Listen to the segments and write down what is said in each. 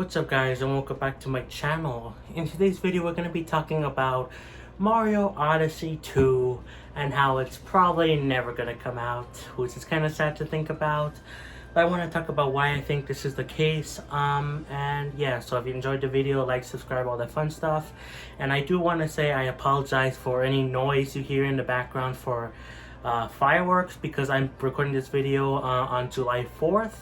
What's up guys, and welcome back to my channel. In today's video we're going to be talking about Mario Odyssey 2 and how it's probably never going to come out, which is kind of sad to think about. But I want to talk about why I think this is the case. And yeah, so if you enjoyed the video, like, subscribe, all that fun stuff. And I do want to say I apologize for any noise you hear in the background for fireworks, because I'm recording this video on July 4th.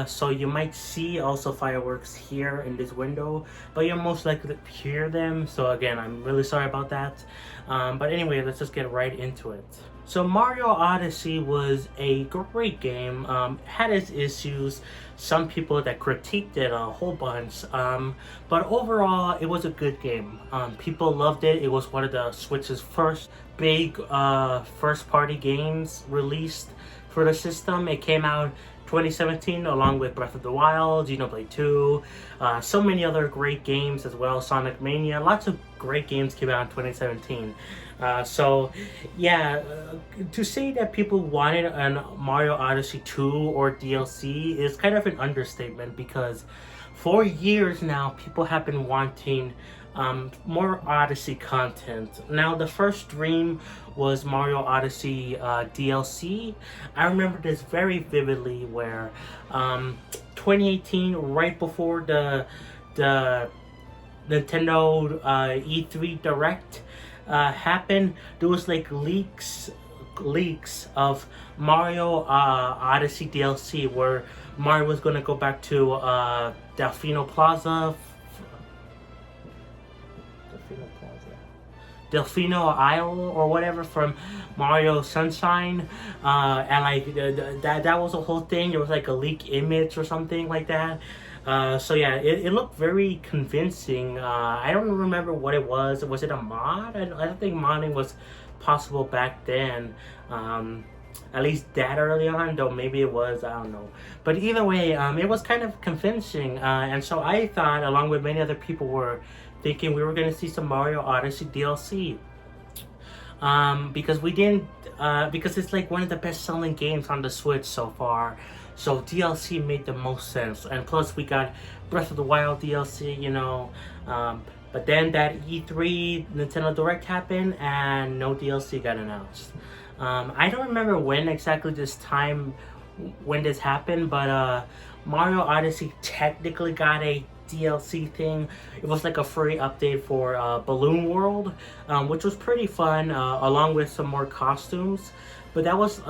So you might see also fireworks here in this window, but you're most likely to hear them. So again, I'm really sorry about that. But anyway, let's just get right into it. So Mario Odyssey was a great game. Had its issues, some people that critiqued it a whole bunch, but overall it was a good game. People loved it. It was one of the Switch's first big first party games released for the system. It came out 2017 along with Breath of the Wild, Xenoblade 2, so many other great games as well, Sonic Mania. Lots of great games came out in 2017. So yeah, to say that people wanted an Mario Odyssey 2 or DLC is kind of an understatement, because for years now people have been wanting more Odyssey content. Now the first dream was Mario Odyssey DLC. I remember this very vividly, where 2018, right before the Nintendo E3 Direct happened, there was like leaks of Mario Odyssey DLC, where Mario was gonna go back to Delfino Isle or whatever from Mario Sunshine, and like that was a whole thing. There was like a leak image or something like that. So yeah, it looked very convincing. I don't remember what it was. Was it a mod? I don't think modding was possible back then. At least that early on, though maybe it was, I don't know. But either way, it was kind of convincing, and so I thought, along with many other people, were thinking we were going to see some Mario Odyssey DLC. Because we didn't, because it's like one of the best-selling games on the Switch so far. So DLC made the most sense, and plus we got Breath of the Wild DLC, you know. But then that E3 Nintendo Direct happened, and no DLC got announced. I don't remember when exactly when this happened, but Mario Odyssey technically got a DLC thing. It was like a free update for Balloon World, which was pretty fun, along with some more costumes. But that was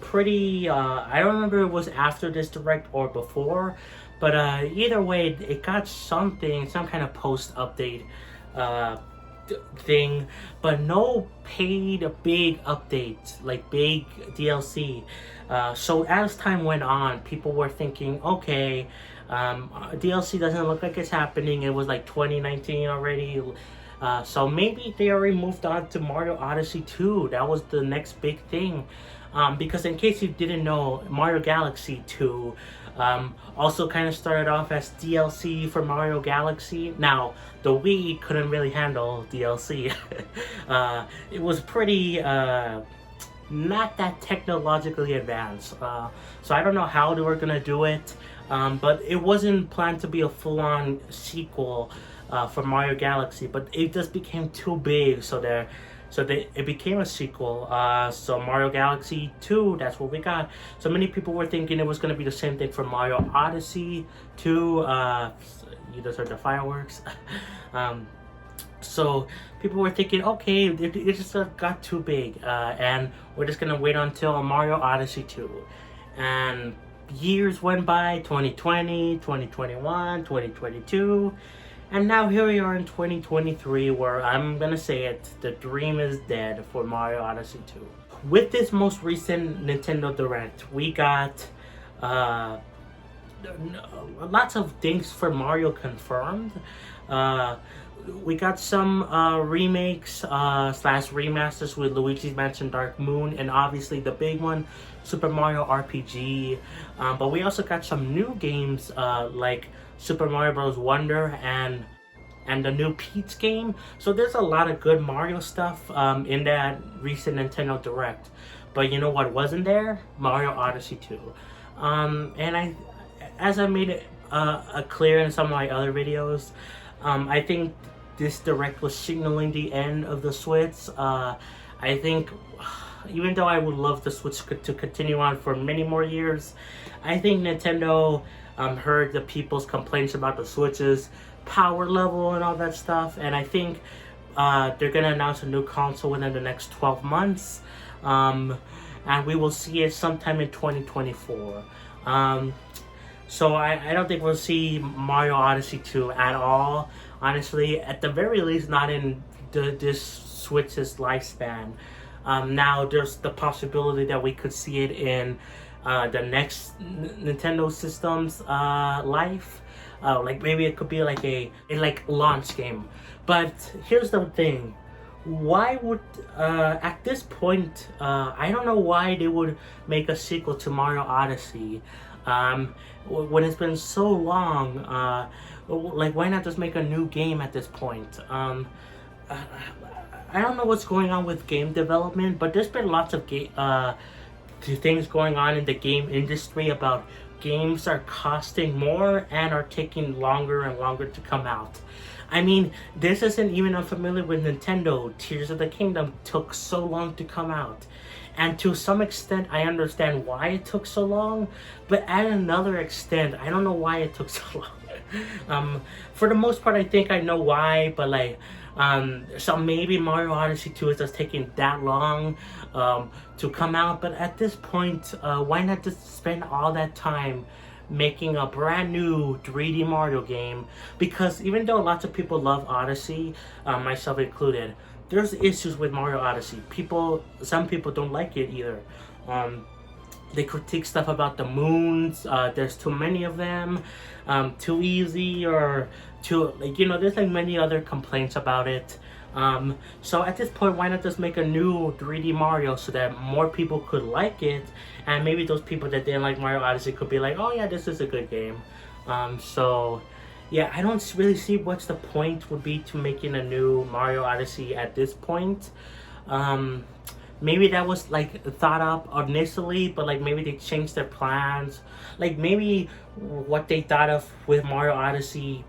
pretty, I don't remember if it was after this Direct or before, but either way, it got some kind of post-update thing, but no paid big updates, like big DLC. So as time went on, people were thinking, okay, DLC doesn't look like it's happening. It was like 2019 already. So maybe they already moved on to Mario Odyssey 2. That was the next big thing. Because in case you didn't know, Mario Galaxy 2 also kind of started off as DLC for Mario Galaxy. Now, the Wii couldn't really handle DLC. It was pretty not that technologically advanced. So I don't know how they were gonna do it, but it wasn't planned to be a full-on sequel for Mario Galaxy, but it just became too big, so it became a sequel. So Mario Galaxy 2, that's what we got. So many people were thinking it was going to be the same thing for Mario Odyssey 2. You just heard the fireworks. So people were thinking, okay, it just got too big, and we're just going to wait until Mario Odyssey 2. And years went by, 2020, 2021, 2022. And now here we are in 2023, where I'm gonna say it, the dream is dead for Mario Odyssey 2. With this most recent Nintendo Direct, we got lots of things for Mario confirmed. We got some remakes slash remasters with Luigi's Mansion Dark Moon, and obviously the big one, Super Mario RPG. But we also got some new games like Super Mario Bros. Wonder and the new Peach game. So there's a lot of good Mario stuff in that recent Nintendo Direct. But you know what wasn't there? Mario Odyssey 2. And as I made clear in some of my other videos. I think this direct was signaling the end of the Switch. I think even though I would love the Switch to continue on for many more years, I think Nintendo heard the people's complaints about the Switch's power level and all that stuff, and I think they're gonna announce a new console within the next 12 months, and we will see it sometime in 2024. So I don't think we'll see Mario Odyssey 2 at all, honestly, at the very least not in this Switch's lifespan. Now there's the possibility that we could see it in the next Nintendo system's life. Like maybe it could be like a launch game. But here's the thing: why would at this point I don't know why they would make a sequel to Mario Odyssey when it's been so long. Like, why not just make a new game at this point? I don't know what's going on with game development, but there's been lots of things going on in the game industry about games are costing more and are taking longer and longer to come out. I mean, this isn't even unfamiliar with Nintendo. Tears of the Kingdom took so long to come out. And to some extent, I understand why it took so long, but at another extent, I don't know why it took so long. For the most part, I think I know why, but like, so maybe Mario Odyssey 2 is just taking that long to come out, but at this point, why not just spend all that time making a brand new 3D Mario game? Because even though lots of people love Odyssey, myself included, there's issues with Mario Odyssey. Some people don't like it either. They critique stuff about the moons. There's too many of them, too easy, or too, like, you know, there's like many other complaints about it. So at this point, why not just make a new 3D Mario so that more people could like it, and maybe those people that didn't like Mario Odyssey could be like, oh yeah, this is a good game. So yeah, I don't really see what's the point would be to making a new Mario Odyssey at this point. Maybe that was like thought up initially, but like maybe they changed their plans. Like maybe what they thought of with Mario Odyssey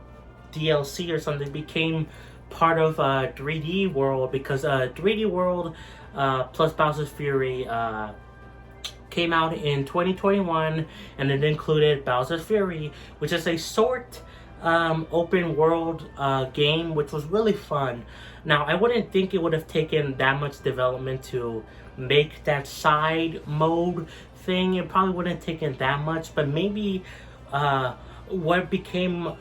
DLC or something became part of 3D World, because 3D World plus Bowser's Fury came out in 2021, and it included Bowser's Fury, which is a short open world game, which was really fun. Now, I wouldn't think it would have taken that much development to make that side mode thing. It probably wouldn't have taken that much, but maybe what became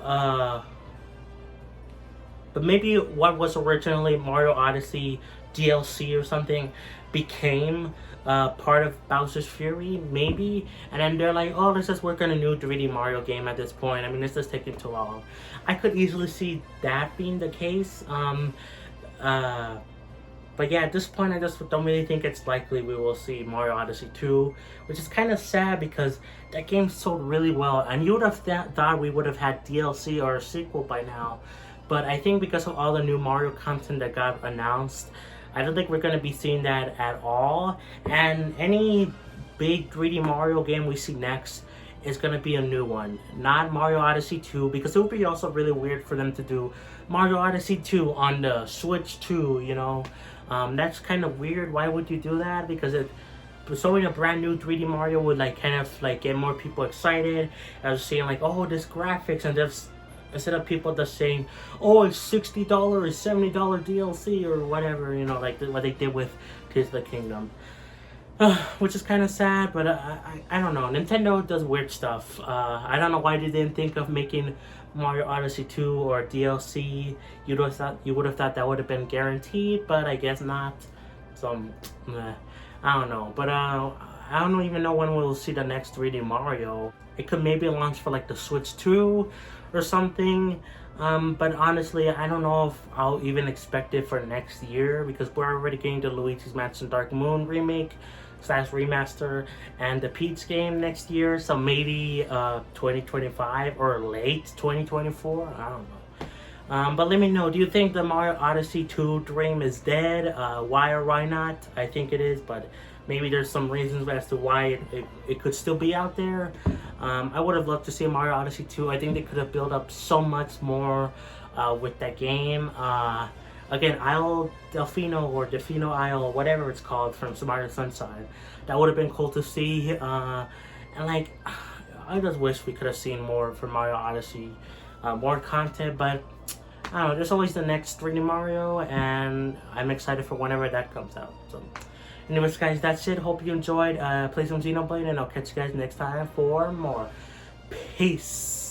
but maybe what was originally Mario Odyssey DLC or something became part of Bowser's Fury, maybe. And then they're like, oh, let's just work on a new 3D Mario game at this point. I mean, it's just taking too long. I could easily see that being the case. But yeah, at this point, I just don't really think it's likely we will see Mario Odyssey 2, which is kind of sad because that game sold really well. And you would have thought we would have had DLC or a sequel by now. But I think because of all the new Mario content that got announced, I don't think we're going to be seeing that at all. And any big 3D Mario game we see next is going to be a new one. Not Mario Odyssey 2, because it would be also really weird for them to do Mario Odyssey 2 on the Switch 2, you know. That's kind of weird. Why would you do that? Because showing a brand new 3D Mario would like kind of like get more people excited. I was saying like, oh, this graphics, and just instead of people just saying, oh, it's $60 or $70 DLC or whatever, you know, like what they did with Tears of the Kingdom. Which is kind of sad, but I don't know. Nintendo does weird stuff. I don't know why they didn't think of making Mario Odyssey 2 or DLC. You would have thought that would have been guaranteed, but I guess not. So, I don't know. But I don't even know when we'll see the next 3D Mario. It could maybe launch for like the Switch 2 or something. But honestly, I don't know if I'll even expect it for next year, because we're already getting the Luigi's Mansion Dark Moon remake / remaster and the Peach game next year. So maybe 2025 or late 2024. I don't know. But let me know, do you think the Mario Odyssey 2 dream is dead? Why or why not? I think it is, but maybe there's some reasons as to why it could still be out there. I would have loved to see Mario Odyssey 2. I think they could have built up so much more with that game. Again, Isle Delfino or Delfino Isle, whatever it's called, from Mario Sunshine. That would have been cool to see. And like, I just wish we could have seen more from Mario Odyssey, more content. But I don't know. There's always the next 3D Mario, and I'm excited for whenever that comes out. So, anyways, guys, that's it. Hope you enjoyed. Play some Xenoblade, and I'll catch you guys next time for more. Peace.